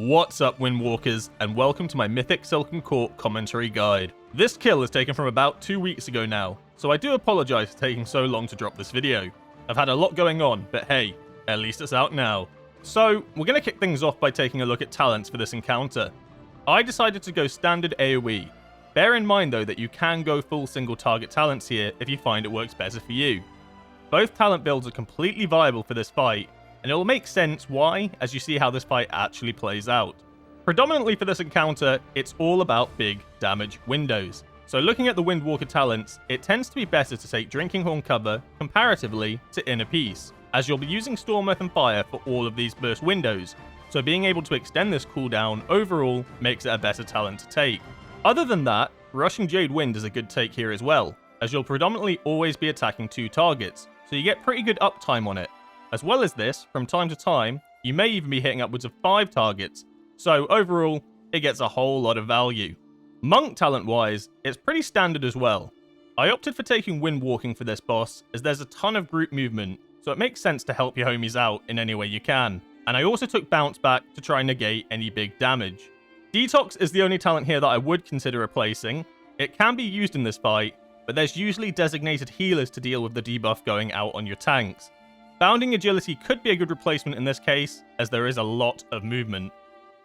What's up, Windwalkers, and welcome to my Mythic Silken Court commentary guide. This kill is taken from about 2 weeks ago now, so I do apologise for taking so long to drop this video. I've had a lot going on, but hey, at least it's out now. So, we're going to kick things off by taking a look at talents for this encounter. I decided to go standard AoE. Bear in mind though that you can go full single target talents here if you find it works better for you. Both talent builds are completely viable for this fight, and it will make sense why as you see how this fight actually plays out. Predominantly for this encounter, it's all about big damage windows. So looking at the Windwalker talents, it tends to be better to take Drinking Horn cover comparatively to Inner Peace, as you'll be using Storm, Earth and Fire for all of these burst windows, so being able to extend this cooldown overall makes it a better talent to take. Other than that, Rushing Jade Wind is a good take here as well, as you'll predominantly always be attacking 2 targets, so you get pretty good uptime on it. As well as this, from time to time, you may even be hitting upwards of 5 targets, so overall, it gets a whole lot of value. Monk talent-wise, it's pretty standard as well. I opted for taking Windwalking for this boss, as there's a ton of group movement, so it makes sense to help your homies out in any way you can. And I also took Bounce Back to try and negate any big damage. Detox is the only talent here that I would consider replacing. It can be used in this fight, but there's usually designated healers to deal with the debuff going out on your tanks. Bounding Agility could be a good replacement in this case, as there is a lot of movement.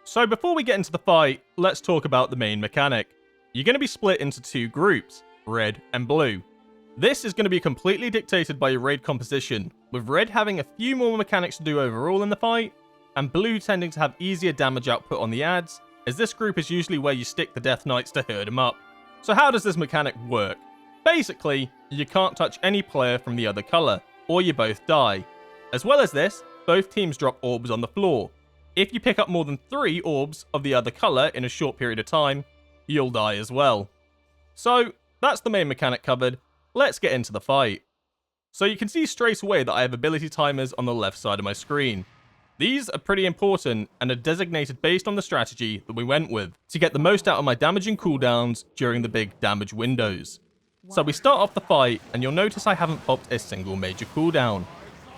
So before we get into the fight, let's talk about the main mechanic. You're going to be split into 2 groups, red and blue. This is going to be completely dictated by your raid composition, with red having a few more mechanics to do overall in the fight, and blue tending to have easier damage output on the adds, as this group is usually where you stick the Death Knights to herd them up. So how does this mechanic work? Basically, you can't touch any player from the other colour, or you both die. As well as this, both teams drop orbs on the floor. If you pick up more than 3 orbs of the other colour in a short period of time, you'll die as well. So, that's the main mechanic covered. Let's get into the fight. So you can see straight away that I have ability timers on the left side of my screen. These are pretty important and are designated based on the strategy that we went with, to get the most out of my damaging cooldowns during the big damage windows. So we start off the fight, and you'll notice I haven't popped a single major cooldown.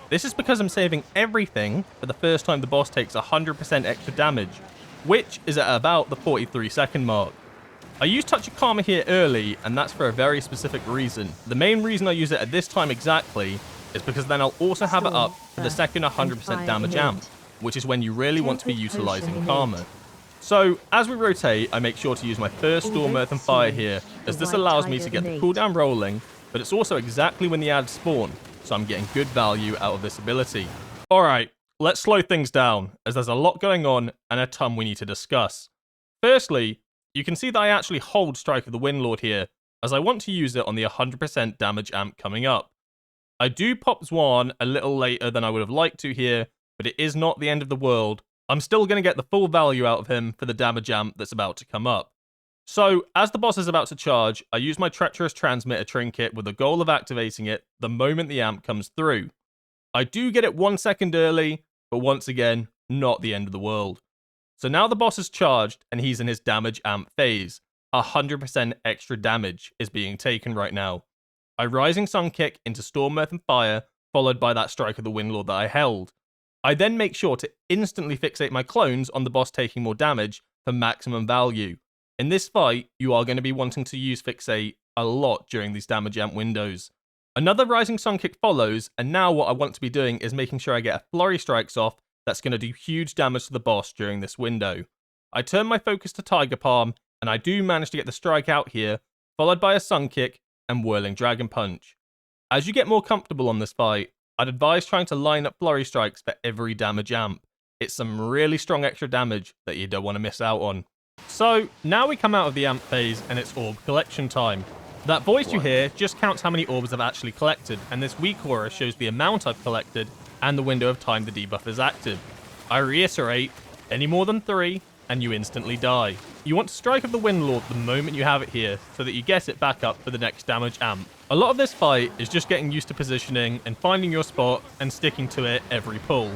This is because I'm saving everything for the first time the boss takes 100% extra damage, which is at about the 43-second mark. I use Touch of Karma here early, and that's for a very specific reason. The main reason I use it at this time exactly is because then I'll also have it up for the second 100% damage amp, which is when you really want to be utilising Karma. So, as we rotate, I make sure to use my first Storm, Earth and Fire here, as this allows me to get the cooldown rolling, but it's also exactly when the adds spawn, so I'm getting good value out of this ability. Alright, let's slow things down, as there's a lot going on and a ton we need to discuss. Firstly, you can see that I actually hold Strike of the Windlord here, as I want to use it on the 100% damage amp coming up. I do pop Zwan a little later than I would have liked to here, but it is not the end of the world. I'm still going to get the full value out of him for the damage amp that's about to come up. So, as the boss is about to charge, I use my Treacherous Transmitter trinket with the goal of activating it the moment the amp comes through. I do get it 1 second early, but once again, not the end of the world. So now the boss is charged and he's in his damage amp phase. 100% extra damage is being taken right now. I Rising Sun Kick into Storm, Earth and Fire, followed by that Strike of the Windlord that I held. I then make sure to instantly fixate my clones on the boss taking more damage for maximum value. In this fight, you are going to be wanting to use Fixate a lot during these damage amp windows. Another Rising Sun Kick follows, and now what I want to be doing is making sure I get a Flurry Strikes off that's going to do huge damage to the boss during this window. I turn my focus to Tiger Palm, and I do manage to get the strike out here, followed by a Sun Kick and Whirling Dragon Punch. As you get more comfortable on this fight, I'd advise trying to line up Flurry Strikes for every damage amp. It's some really strong extra damage that you don't want to miss out on. So, now we come out of the amp phase and it's orb collection time. That voice you hear just counts how many orbs I've actually collected, and this weak aura shows the amount I've collected and the window of time the debuff is active. I reiterate, any more than 3 and you instantly die. You want to Strike of the Windlord the moment you have it here, so that you get it back up for the next damage amp. A lot of this fight is just getting used to positioning and finding your spot and sticking to it every pull.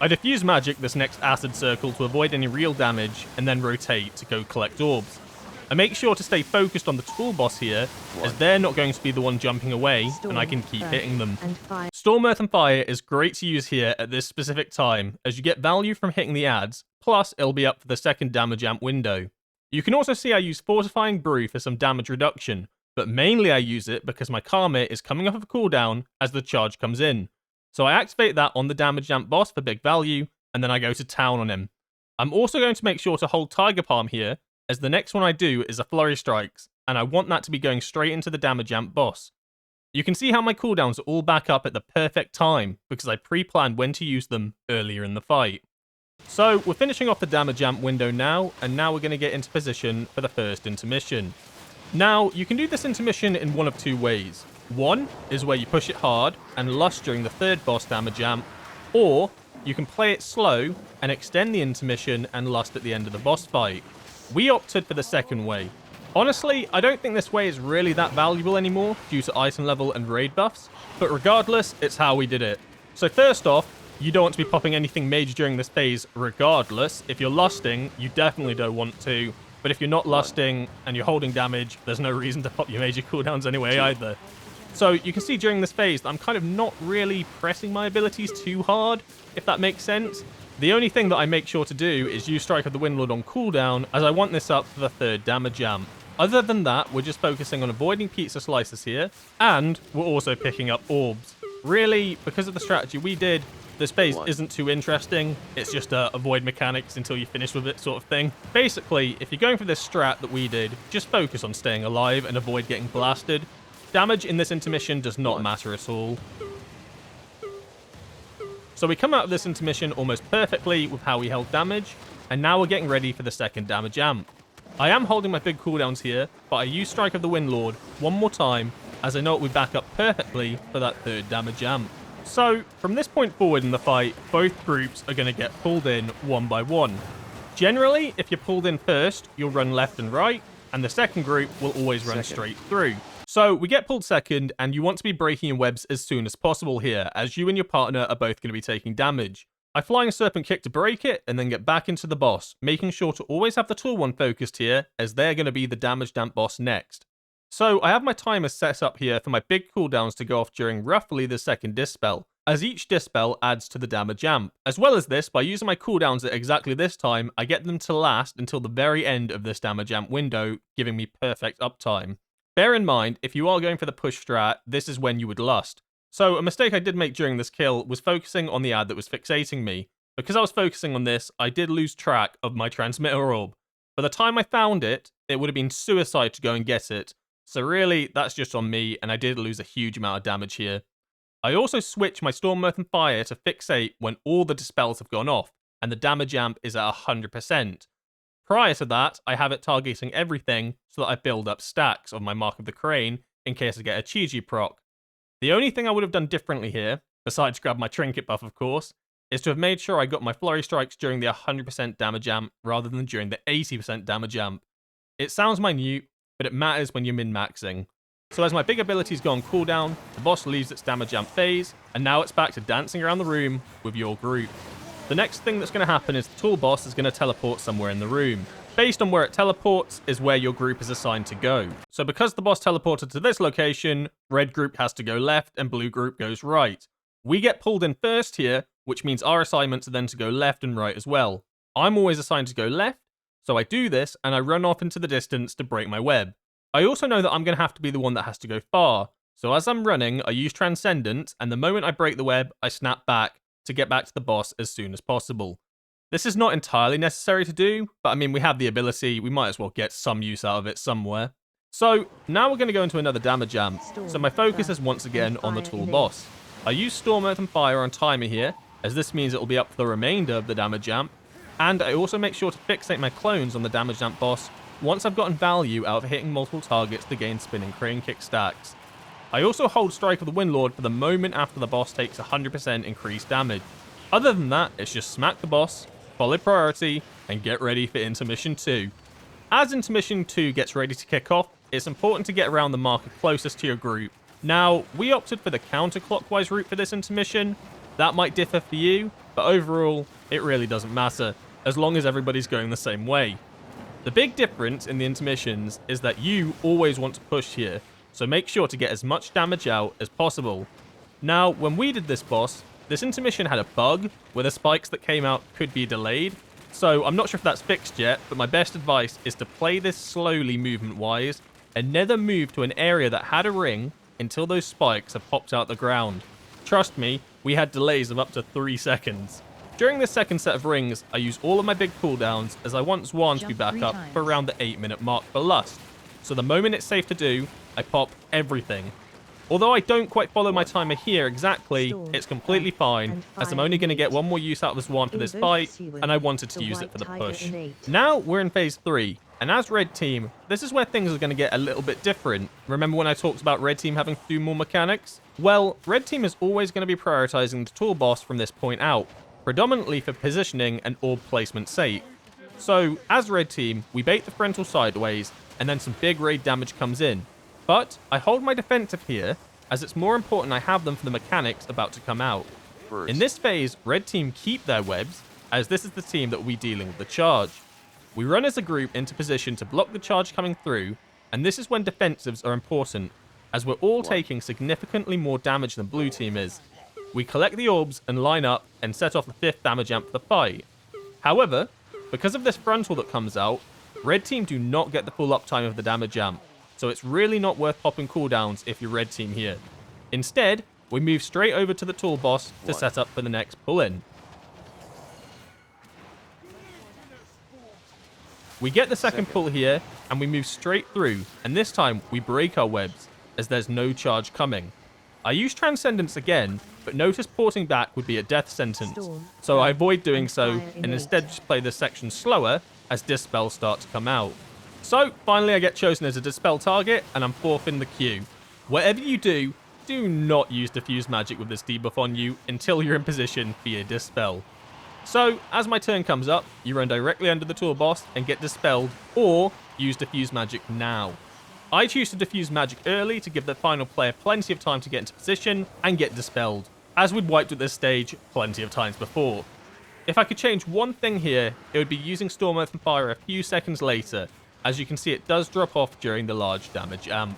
I diffuse magic this next acid circle to avoid any real damage, and then rotate to go collect orbs. I make sure to stay focused on the tool boss here, as they're not going to be the one jumping away, and I can keep hitting them. Storm, Earth and Fire is great to use here at this specific time, as you get value from hitting the adds, plus it'll be up for the second damage amp window. You can also see I use Fortifying Brew for some damage reduction, but mainly I use it because my Karma is coming off of a cooldown as the charge comes in. So I activate that on the damage amp boss for big value, and then I go to town on him. I'm also going to make sure to hold Tiger Palm here, as the next one I do is a Flurry Strikes, and I want that to be going straight into the damage amp boss. You can see how my cooldowns are all back up at the perfect time, because I pre-planned when to use them earlier in the fight. So we're finishing off the damage amp window now, and now we're going to get into position for the first intermission. Now, you can do this intermission in one of two ways. One is where you push it hard and lust during the third boss damage amp, or you can play it slow and extend the intermission and lust at the end of the boss fight. We opted for the second way. Honestly, I don't think this way is really that valuable anymore due to item level and raid buffs, but regardless, it's how we did it. So first off, you don't want to be popping anything major during this phase regardless. If you're lusting, you definitely don't want to, but if you're not lusting and you're holding damage, there's no reason to pop your major cooldowns anyway either. So you can see during this phase that I'm kind of not really pressing my abilities too hard, if that makes sense. The only thing that I make sure to do is use Strike of the Windlord on cooldown, as I want this up for the third damage amp. Other than that, we're just focusing on avoiding pizza slices here, and we're also picking up orbs. Really, because of the strategy we did, this phase isn't too interesting. It's just avoid mechanics until you finish with it sort of thing. Basically, if you're going for this strat that we did, just focus on staying alive and avoid getting blasted. Damage in this intermission does not matter at all. So we come out of this intermission almost perfectly with how we held damage, and now we're getting ready for the second damage amp. I am holding my big cooldowns here, but I use Strike of the Windlord one more time, as I know it will back up perfectly for that third damage amp. So, from this point forward in the fight, both groups are going to get pulled in one by one. Generally, if you're pulled in first, you'll run left and right, and the second group will always run straight through. So, we get pulled second, and you want to be breaking your webs as soon as possible here, as you and your partner are both going to be taking damage. I fly a Serpent Kick to break it, and then get back into the boss, making sure to always have the Tall One focused here, as they're going to be the damage amp boss next. So I have my timer set up here for my big cooldowns to go off during roughly the second dispel, as each dispel adds to the damage amp. As well as this, by using my cooldowns at exactly this time, I get them to last until the very end of this damage amp window, giving me perfect uptime. Bear in mind, if you are going for the push strat, this is when you would lust. So a mistake I did make during this kill was focusing on the ad that was fixating me. Because I was focusing on this, I did lose track of my transmitter orb. By the time I found it, it would have been suicide to go and get it. So really, that's just on me, and I did lose a huge amount of damage here. I also switch my Storm, Earth and Fire to fixate when all the dispels have gone off, and the damage amp is at 100%. Prior to that, I have it targeting everything so that I build up stacks of my Mark of the Crane in case I get a Chi-Chi proc. The only thing I would have done differently here, besides grab my trinket buff of course, is to have made sure I got my Flurry Strikes during the 100% damage amp rather than during the 80% damage amp. It sounds minute, but it matters when you're min-maxing. So as my big abilities go on cooldown, the boss leaves its damage amp phase, and now it's back to dancing around the room with your group. The next thing that's going to happen is the tall boss is going to teleport somewhere in the room. Based on where it teleports is where your group is assigned to go. So because the boss teleported to this location, red group has to go left and blue group goes right. We get pulled in first here, which means our assignments are then to go left and right as well. I'm always assigned to go left, so I do this and I run off into the distance to break my web. I also know that I'm going to have to be the one that has to go far, so as I'm running, I use Transcendent, and the moment I break the web, I snap back to get back to the boss as soon as possible. This is not entirely necessary to do, but I mean, we have the ability, we might as well get some use out of it somewhere. So, now we're going to go into another damage amp, so my focus is once again on the tall boss. I use Storm, Earth and Fire on timer here, as this means it will be up for the remainder of the damage amp, and I also make sure to fixate my clones on the damage amp boss once I've gotten value out of hitting multiple targets to gain spinning crane kick stacks. I also hold Strike of the Windlord for the moment after the boss takes 100% increased damage. Other than that, it's just smack the boss, follow priority, and get ready for Intermission 2. As Intermission 2 gets ready to kick off, it's important to get around the marker closest to your group. Now, we opted for the counterclockwise route for this intermission. That might differ for you, but overall, it really doesn't matter, as long as everybody's going the same way. The big difference in the intermissions is that you always want to push here, so make sure to get as much damage out as possible. Now, when we did this boss, this intermission had a bug where the spikes that came out could be delayed. So I'm not sure if that's fixed yet, but my best advice is to play this slowly movement-wise and never move to an area that had a ring until those spikes have popped out the ground. Trust me, we had delays of up to 3 seconds. During this second set of rings, I use all of my big cooldowns as I want Zwan to be back up for around the 8-minute mark for Lust. So the moment it's safe to do, I pop everything. Although I don't quite follow my timer here exactly, it's completely fine, as I'm only going to get one more use out of Zwan for this fight, and I wanted to use it for the push. Now we're in phase 3, and as Red Team, this is where things are going to get a little bit different. Remember when I talked about Red Team having to do more mechanics? Well, Red Team is always going to be prioritizing the tool boss from this point out, predominantly for positioning and orb placement sake. So, as Red Team, we bait the frontal sideways, and then some big raid damage comes in. But I hold my defensive here, as it's more important I have them for the mechanics about to come out. In this phase, Red Team keep their webs, as this is the team that will be dealing with the charge. We run as a group into position to block the charge coming through, and this is when defensives are important, as we're all taking significantly more damage than Blue Team is. We collect the orbs and line up and set off the 5th damage amp for the fight. However, because of this frontal that comes out, Red Team do not get the full uptime of the damage amp, so it's really not worth popping cooldowns if you're Red Team here. Instead, we move straight over to the tool boss to set up for the next pull-in. We get the second pull here, and we move straight through, and this time we break our webs, as there's no charge coming. I use Transcendence again, but notice porting back would be a death sentence, so I avoid doing so and instead just play this section slower as Dispels start to come out. So, finally I get chosen as a Dispel target, and I'm 4th in the queue. Whatever you do, do not use Diffuse Magic with this debuff on you until you're in position for your Dispel. So, as my turn comes up, you run directly under the tool boss and get Dispelled, or use Diffuse Magic now. I choose to Diffuse Magic early to give the final player plenty of time to get into position and get Dispelled, as we'd wiped at this stage plenty of times before. If I could change one thing here, it would be using Storm Earth and Fire a few seconds later. As you can see, it does drop off during the large damage amp.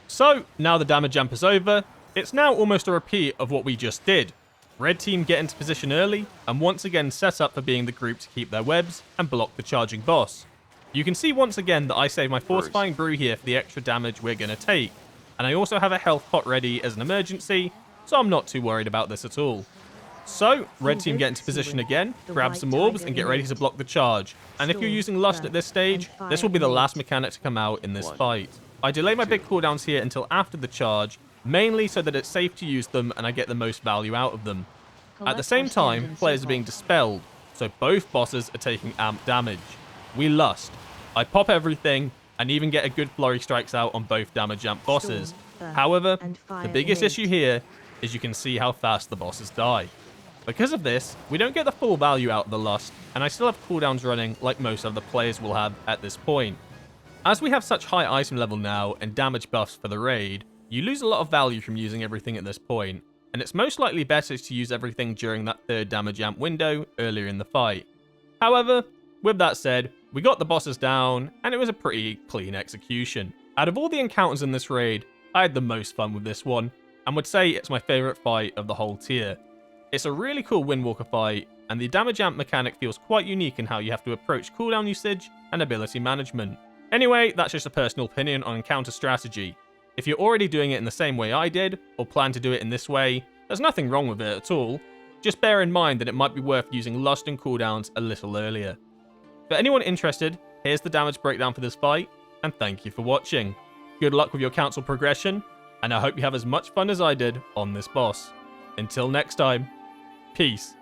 So, now the damage amp is over, it's now almost a repeat of what we just did. Red Team get into position early, and once again set up for being the group to keep their webs and block the charging boss. You can see once again that I save my Fortifying Brew here for the extra damage we're going to take, and I also have a health pot ready as an emergency, so I'm not too worried about this at all. So, Red Team get into position again, grab some orbs, and get ready to block the charge. And if you're using Lust at this stage, this will be the last mechanic to come out in this fight. I delay my big cooldowns here until after the charge, mainly so that it's safe to use them and I get the most value out of them. At the same time, players are being dispelled, so both bosses are taking amp damage. We Lust. I pop everything, and even get a good flurry strikes out on both damage amp bosses. However, the biggest issue here is you can see how fast the bosses die. Because of this, we don't get the full value out of the Lust, and I still have cooldowns running like most other players will have at this point. As we have such high item level now and damage buffs for the raid, you lose a lot of value from using everything at this point, and it's most likely better to use everything during that 3rd damage amp window earlier in the fight. However, with that said, we got the bosses down, and it was a pretty clean execution. Out of all the encounters in this raid, I had the most fun with this one, and would say it's my favourite fight of the whole tier. It's a really cool Windwalker fight, and the damage amp mechanic feels quite unique in how you have to approach cooldown usage and ability management. Anyway, that's just a personal opinion on encounter strategy. If you're already doing it in the same way I did, or plan to do it in this way, there's nothing wrong with it at all. Just bear in mind that it might be worth using Lust and cooldowns a little earlier. For anyone interested, here's the damage breakdown for this fight, and thank you for watching. Good luck with your council progression, and I hope you have as much fun as I did on this boss. Until next time, peace.